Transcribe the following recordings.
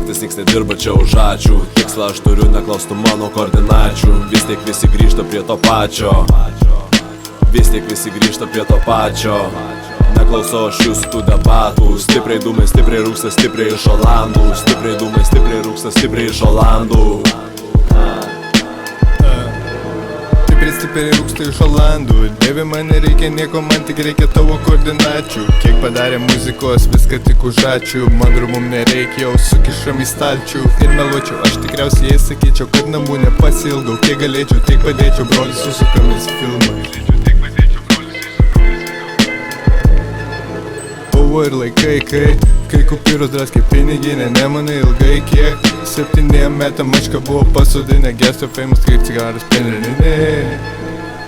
Faktas niks nedirba čia už ačiū, tikslą aš turiu, neklaustų mano koordinačių. Vis tiek visi grįžta prie to pačio, vis tiek visi grįžta prie to pačio. Neklausau aš jūsų tų debatų. Stipriai dūmai, stipriai rūksta, stipriai iš Olandų. Stipriai dūmai, stipriai rūksta, stipriai iš Olandų. Stipriai rūksta iš Olandų. Dieve, man nereikia nieko, man tik reikia tavo koordinačių. Kiek padarė muzikos, viską tik už ačiū. Mandrų mum nereikia, jau sukišam į stalčių. Ir meluočiau, aš tikriausiai jai sakyčiau, kad namų nepasilgau. Kiek galėčiau, tiek padėčiau, broli susukamės filmai. Buvo ir laikai, kai kupyrus draskė piniginė, nemanai ilgai kiek. 7 metam mačka buvo pasodinę, gesto famous kaip cigaras penerinė.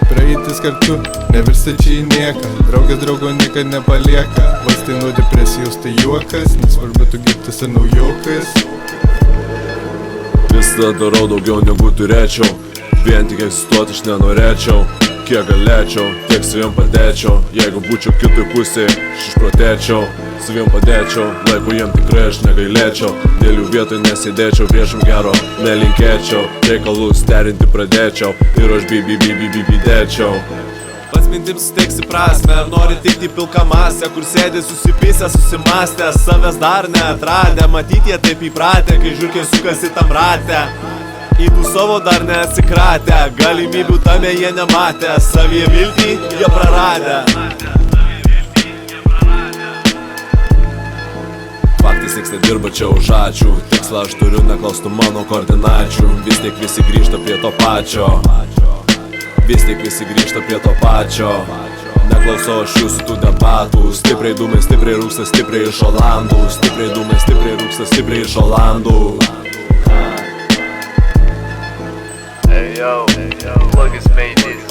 Praeitis kartu, nevirsta čia į nieką, draugas draugo niekad nepalieka. Vastai nuo depresijos tai juokas, nesvarbu tu girtas ar naujokas. Visada darau daugiau negu turėčiau, vien tik egzistuoti aš nenorėčiau. Kiek galėčiau, tiek savim padėčiau. Jeigu būčiau kitoj pusėj, aš išprotėčiau. Savim padėčiau, laiko jiem tikrai aš negailėčiau. Dėl jų vietoj nesėdėčiau, priešam gero nelinkėčiau. Reikalus derinti pradėčiau ir aš bidėčiau. Pats mintims suteiksi prasme, ar nori tikti pilką masę, kur sėdė susipysę, susimastę, savęs dar neatradę. Matyt jie taip įpratę, kai žiūrkiai sukasi tam rate. Į tų savo dar neatsikratę, galimybių tame jie nematę, savyje viltį jie praradę. Faktas niks nedirba čia už ačiū, tikslą aš turiu, neklaustų mano koordinačių. Vis tiek visi grįžta prie to pačio, vis tiek visi grįžta prie to pačio. Neklausau aš jūsų tų debatų. Stipriai dūmai, stipriai rūksta, stipriai iš Olandų. Stipriai dūmai, stipriai rūksta, stipriai iš Olandų. Hey yo, Plug has made this.